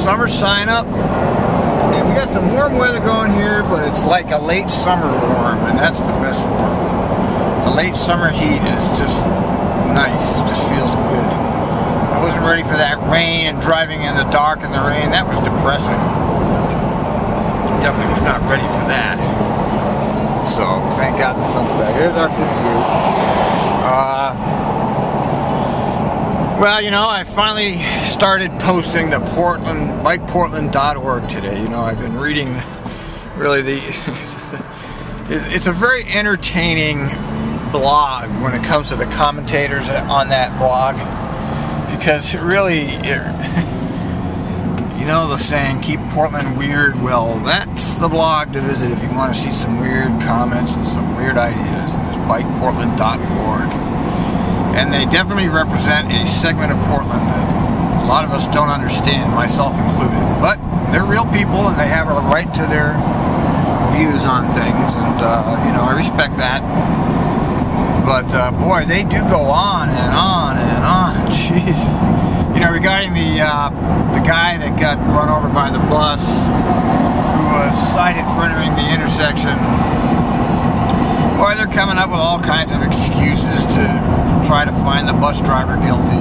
summer sign up. And we got some warm weather going here, but it's like a late summer warm, and that's the best warm. The late summer heat is just nice. It just feels good. I wasn't ready for that rain and driving in the dark in the rain. That was depressing. Definitely was not ready for that. So, thank God the sun's back. Here's our 58. Well, you know, I finally started posting to bikeportland.org today. You know, I've been reading really it's a very entertaining blog when it comes to the commentators on that blog, because it really, you know the saying, keep Portland weird. Well, that's the blog to visit if you want to see some weird comments and some weird ideas. It's bikeportland.org. And they definitely represent a segment of Portland that a lot of us don't understand, myself included. But they're real people and they have a right to their views on things, and you know, I respect that. But boy, they do go on and on and on. Jeez, you know, regarding the guy that got run over by the bus, who was cited for entering the intersection. Boy, they're coming up with all kinds of excuses to try to find the bus driver guilty.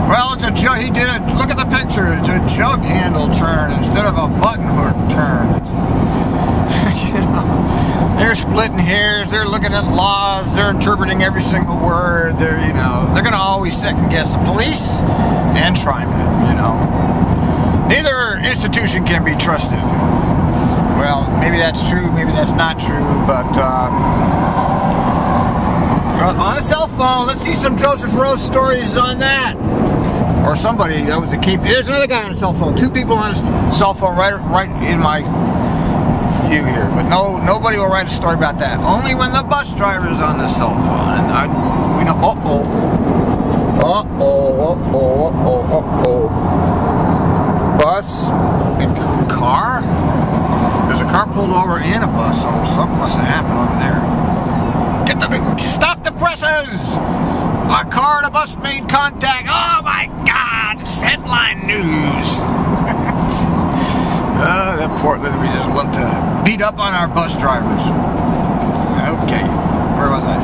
Well, it's a jug. He did it. Look at the picture. It's a jug handle turn instead of a button hook turn. You know, they're splitting hairs. They're looking at laws. They're interpreting every single word. They're, you know, they're going to always second guess the police and TriMet. You know, neither institution can be trusted. Well, maybe that's true. Maybe that's not true. But on a cell phone, let's see some Joseph Rose stories on that. Or somebody that was a keep. Here's another guy on a cell phone. Two people on a cell phone right in my view here. But nobody will write a story about that. Only when the bus driver is on the cell phone. And we know. Bus and car. There's a car pulled over in a bus, so something must have happened over there. Stop the presses! A car and a bus made contact. Oh my God! It's headline news. That Portland, we just love to beat up on our bus drivers. Okay, where was I?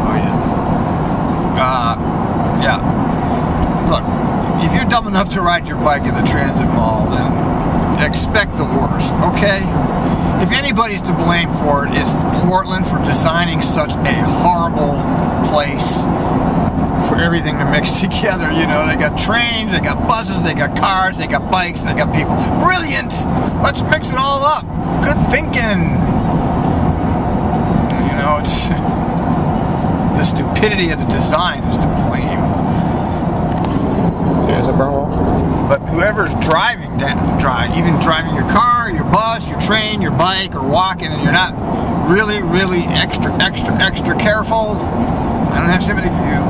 Oh yeah. Yeah. Look, if you're dumb enough to ride your bike in the transit mall, then expect the worst, okay? If anybody's to blame for it, it's Portland for designing such a horrible place for everything to mix together. You know, they got trains, they got buses, they got cars, they got bikes, they got people. Brilliant! Let's mix it all up. Good thinking. You know, it's the stupidity of the design is to blame. There's a barrel. But whoever's driving even driving your car, your bus, your train, your bike, or walking, and you're not really extra careful, I don't have sympathy for you.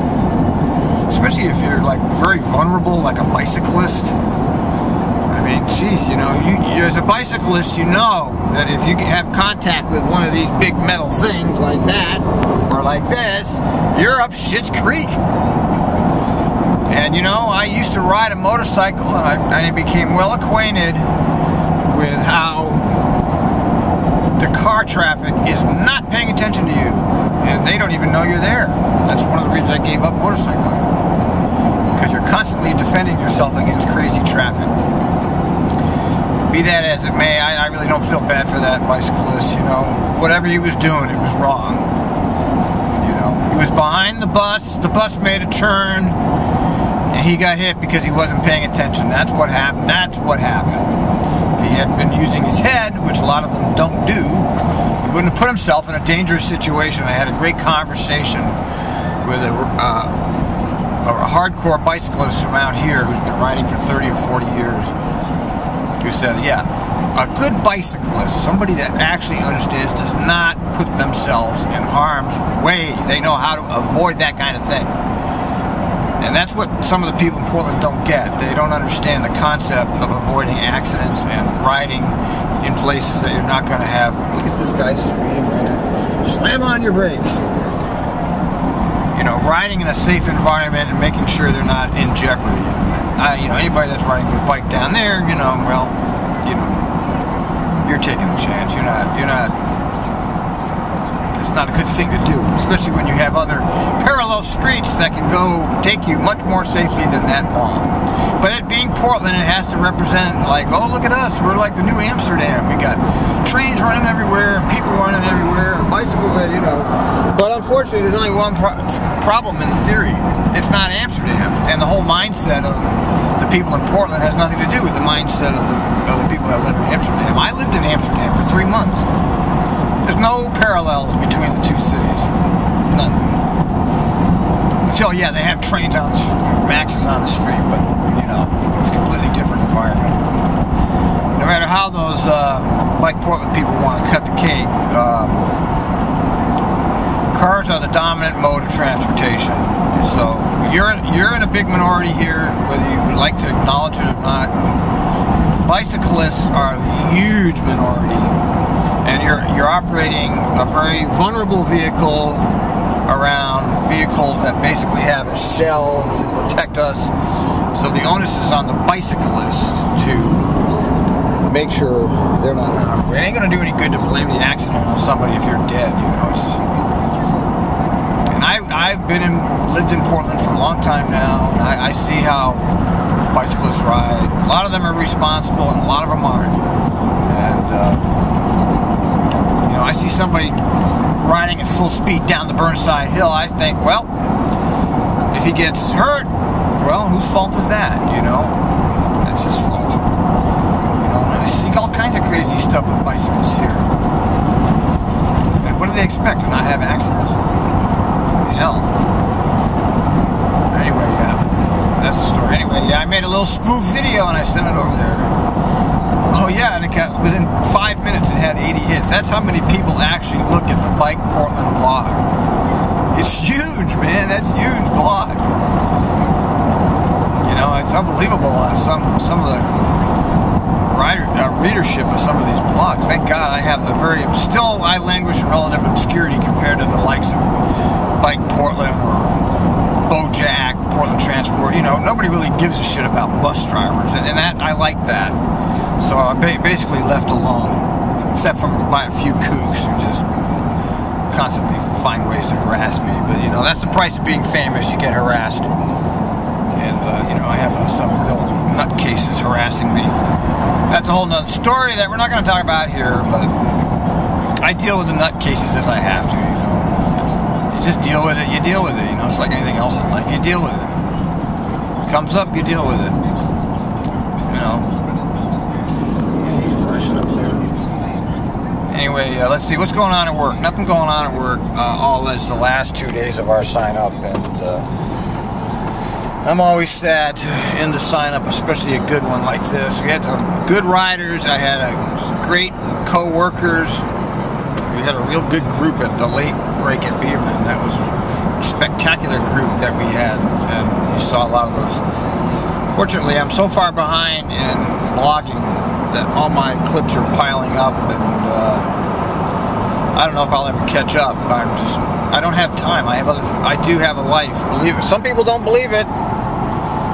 Especially if you're like very vulnerable, like a bicyclist. I mean, geez, you know, you as a bicyclist, you know that if you have contact with one of these big metal things like that, or like this, you're up shit's creek. And you know, I used to ride a motorcycle, and I became well acquainted with how the car traffic is not paying attention to you, and they don't even know you're there. That's one of the reasons I gave up motorcycling, because you're constantly defending yourself against crazy traffic. Be that as it may, I really don't feel bad for that bicyclist. You know, whatever he was doing, it was wrong. You know, he was behind the bus made a turn, and he got hit because he wasn't paying attention. That's what happened. If he had been using his head, which a lot of them don't do, he wouldn't have put himself in a dangerous situation. I had a great conversation with a hardcore bicyclist from out here who's been riding for 30 or 40 years, who said, yeah, a good bicyclist, somebody that actually understands, does not put themselves in harm's way. They know how to avoid that kind of thing. And that's what some of the people in Portland don't get. They don't understand the concept of avoiding accidents and riding in places that you're not going to have. Look at this guy speeding right now. Slam on your brakes. You know, riding in a safe environment and making sure they're not in jeopardy. anybody that's riding their bike down there, well, you're taking a chance. You're not. It's not a good thing to do, especially when you have other parallel streets that can take you much more safely than that mall. But it being Portland, it has to represent, like, oh, look at us, we're like the new Amsterdam. We got trains running everywhere, people running everywhere, bicycles, But unfortunately, there's only one problem in the theory. It's not Amsterdam, and the whole mindset of the people in Portland has nothing to do with the mindset of the people that live in Amsterdam. I lived in Amsterdam for 3 months. There's no parallels between the two cities. None. So yeah, they have trains on the street, Maxes on the street, but it's a completely different environment. No matter how those Bike Portland people want to cut the cake, cars are the dominant mode of transportation. So you're in a big minority here, whether you would like to acknowledge it or not. Bicyclists are the huge minority, and you're operating a very vulnerable vehicle around vehicles that basically have a shell to protect us. So the onus is on the bicyclist to make sure they're not harmed. It ain't gonna do any good to blame the accident on somebody if you're dead, And I've lived in Portland for a long time now, and I see how bicyclists ride. A lot of them are responsible, and a lot of them aren't. And I see somebody riding at full speed down the Burnside Hill. I think, well, if he gets hurt, well, whose fault is that? That's his fault. And I see all kinds of crazy stuff with bicycles here. And what do they expect, to not have accidents? Anyway, that's the story. Anyway, I made a little spoof video and I sent it over there. Oh yeah, and it got, within 5 minutes it had 80 hits. That's how many people actually look at the Bike Portland blog. It's huge, man. That's a huge blog. It's unbelievable. Some of the readership of some of these blogs. Thank God I have I languish in relative obscurity compared to the likes of Bike Portland or Bojack, Portland Transport. Nobody really gives a shit about bus drivers, and that I like that. So I basically left alone, except by a few kooks who just constantly find ways to harass me. But that's the price of being famous. You get harassed, and I have some real nutcases harassing me. That's a whole nother story that we're not going to talk about here. But I deal with the nutcases as I have to. You just deal with it. You deal with it. It's like anything else in life. You deal with it. It comes up. You deal with it. Anyway, let's see what's going on at work. Nothing going on at work. All that's the last 2 days of our sign up, and I'm always sad to end the sign up, especially a good one like this. We had some good riders. I had great co-workers. We had a real good group at the late break at Beaverton. That was a spectacular group that we had, and you saw a lot of those. Fortunately, I'm so far behind in blogging that all my clips are piling up, and I don't know if I'll ever catch up. I don't have time. I do have a life. Believe it. Some people don't believe it.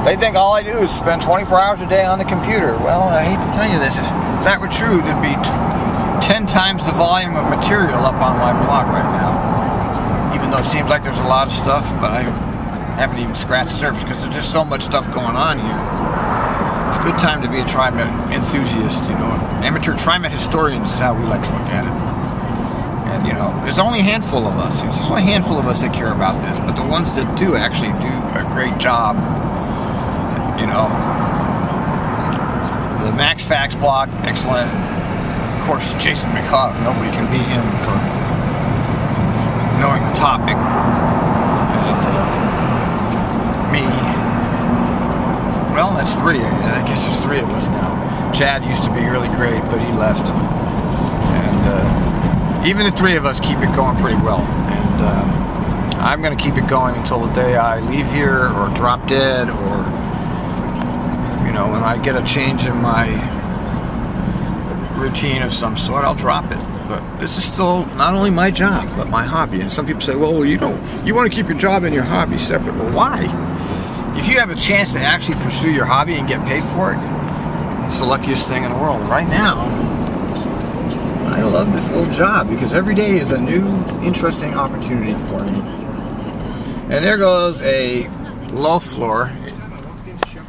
They think all I do is spend 24 hours a day on the computer. Well, I hate to tell you this. If that were true, there'd be 10 times the volume of material up on my blog right now. Even though it seems like there's a lot of stuff, but I haven't even scratched the surface because there's just so much stuff going on here. It's a good time to be a TriMet enthusiast, Amateur TriMet historians is how we like to look at it. And, there's only a handful of us. There's just only a handful of us that care about this, but the ones that do actually do a great job. The Max Facts blog, excellent. Of course, Jason McHuff, nobody can beat him for knowing the topic. And me. Well, that's three. I guess there's three of us now. Chad used to be really great, but he left. And even the three of us keep it going pretty well. And I'm going to keep it going until the day I leave here or drop dead, or when I get a change in my routine of some sort, I'll drop it. But this is still not only my job, but my hobby. And some people say, well, you want to keep your job and your hobby separate. Well, why? if you have a chance to actually pursue your hobby and get paid for it, it's the luckiest thing in the world. Right now, I love this little job because every day is a new, interesting opportunity for me. And there goes a low floor.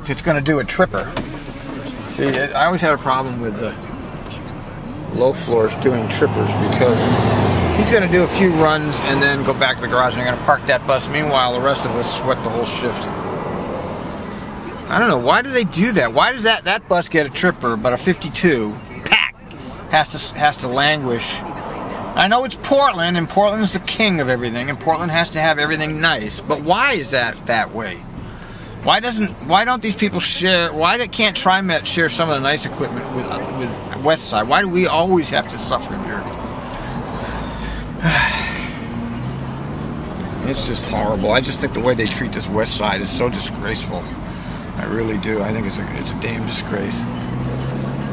It's going to do a tripper. See, I always had a problem with the low floors doing trippers because he's going to do a few runs and then go back to the garage and they're going to park that bus. Meanwhile, the rest of us sweat the whole shift. I don't know, why do they do that? Why does that bus get a tripper, but a 52 pack has to languish? I know it's Portland, and Portland's the king of everything, and Portland has to have everything nice. But why is that way? Why don't these people share? Why can't TriMet share some of the nice equipment with Westside? Why do we always have to suffer here? It's just horrible. I just think the way they treat this Westside is so disgraceful. I really do. I think it's a damn disgrace.